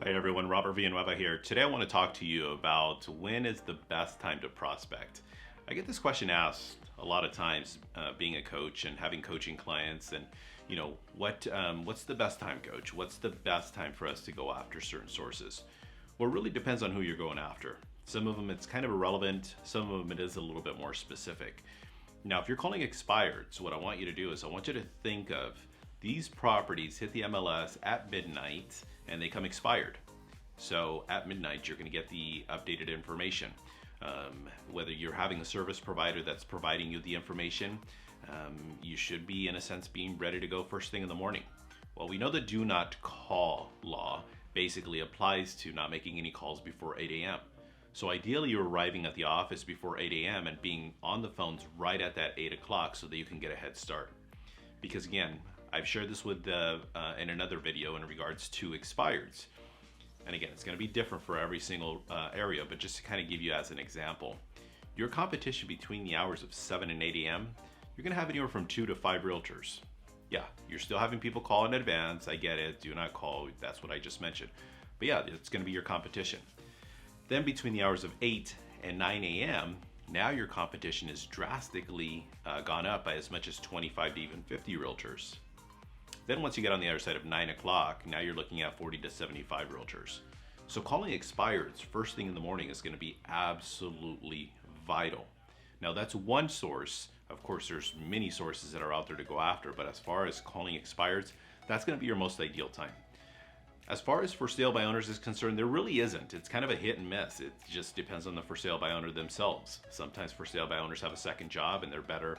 Hi everyone, Robert Villanueva here. Today I want to talk to you about when is the best time to prospect. I get this question asked a lot of times being a coach and having coaching clients and what's the best time, coach? What's the best time for us to go after certain sources? Well, it really depends on who you're going after. Some of them it's kind of irrelevant, some of them it is a little bit more specific. Now, if you're calling expired, so what I want you to do is I want you to think of these properties hit the MLS at midnight and they come expired. So at midnight, you're going to get the updated information. Whether you're having a service provider that's providing you the information, you should be, in a sense, being ready to go first thing in the morning. Well, we know the do not call law basically applies to not making any calls before 8 a.m. So ideally, you're arriving at the office before 8 a.m. and being on the phones right at that 8 o'clock so that you can get a head start. Because again, I've shared this with in another video in regards to expireds. And again, it's going to be different for every single area, but just to kind of give you as an example, your competition between the hours of 7 and 8 a.m., you're going to have anywhere from 2 to 5 realtors. Yeah, you're still having people call in advance. I get it. Do not call. That's what I just mentioned. But yeah, it's going to be your competition. Then between the hours of 8 and 9 a.m., now your competition is drastically gone up by as much as 25 to even 50 realtors. Then once you get on the other side of 9 o'clock, now you're looking at 40 to 75 realtors. So calling expireds first thing in the morning is going to be absolutely vital. Now that's one source. Of course, there's many sources that are out there to go after, but as far as calling expireds, that's going to be your most ideal time. As far as for sale by owners is concerned, there really isn't. It's kind of a hit and miss. It just depends on the for sale by owner themselves. Sometimes for sale by owners have a second job and they're better.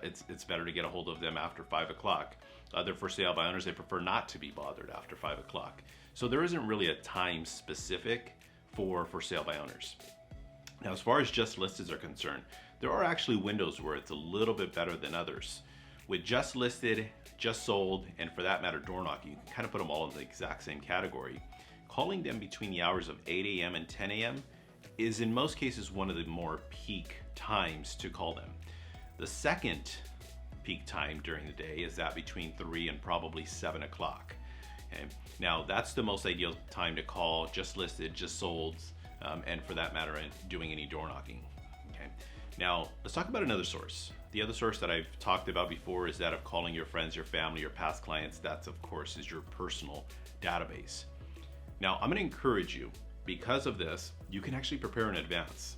It's better to get a hold of them after 5 o'clock. Other for sale by owners, they prefer not to be bothered after 5 o'clock. So there isn't really a time specific for sale by owners. Now, as far as just listeds are concerned, there are actually windows where it's a little bit better than others. With just listed, just sold, and for that matter, door knocking, you can kind of put them all in the exact same category. Calling them between the hours of 8 a.m. and 10 a.m. is in most cases one of the more peak times to call them. The second peak time during the day is that between 3 and probably 7 o'clock. Okay? Now, that's the most ideal time to call just listed, just sold, and for that matter, doing any door knocking. Okay? Now, let's talk about another source. The other source that I've talked about before is that of calling your friends, your family, your past clients. That's, of course, is your personal database. Now, I'm going to encourage you, because of this, you can actually prepare in advance.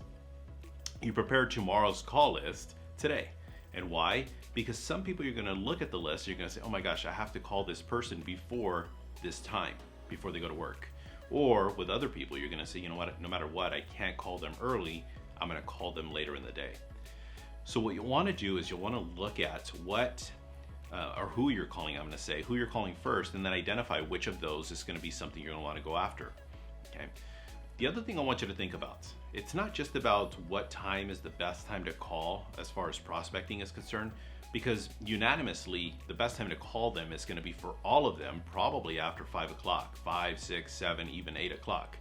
You prepare tomorrow's call list today. And why? Because some people, you're going to look at the list, you're going to say, oh my gosh, I have to call this person before this time, before they go to work. Or with other people, you're going to say, you know what, no matter what, I can't call them early. I'm going to call them later in the day. So what you'll want to do is you'll want to look at what or who you're calling, I'm going to say, who you're calling first, and then identify which of those is going to be something you're going to want to go after. Okay. The other thing I want you to think about, it's not just about what time is the best time to call as far as prospecting is concerned, because unanimously, the best time to call them is going to be for all of them, probably after 5 o'clock, 5, 6, 7, even 8 o'clock.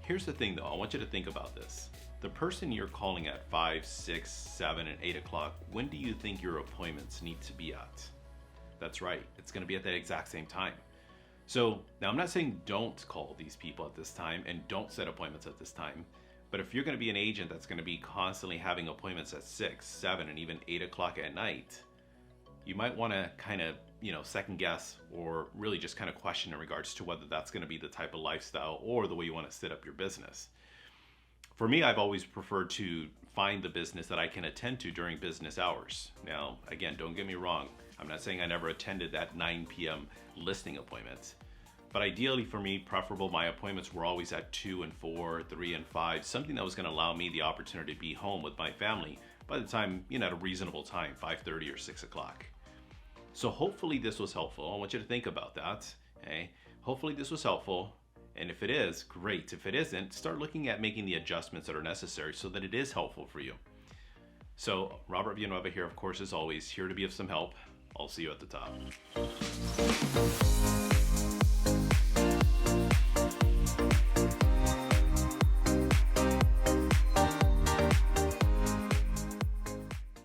Here's the thing though, I want you to think about this. The person you're calling at 5, 6, 7, and 8 o'clock, when do you think your appointments need to be at? That's right, it's going to be at that exact same time. So now I'm not saying don't call these people at this time and don't set appointments at this time, but if you're going to be an agent that's going to be constantly having appointments at 6, 7, and even 8 o'clock at night, you might want to kind of, second guess or really just kind of question in regards to whether that's going to be the type of lifestyle or the way you want to set up your business. For me, I've always preferred to find the business that I can attend to during business hours. Now, again, don't get me wrong. I'm not saying I never attended that 9 p.m. listing appointment. But ideally for me, preferable, my appointments were always at 2 and 4, 3 and 5, something that was going to allow me the opportunity to be home with my family by the time, at a reasonable time, 5:30 or 6 o'clock. So hopefully this was helpful. I want you to think about that. Okay? Hopefully this was helpful. And if it is, great. If it isn't, start looking at making the adjustments that are necessary so that it is helpful for you. So Robert Villanueva here, of course, as always, here to be of some help. I'll see you at the top.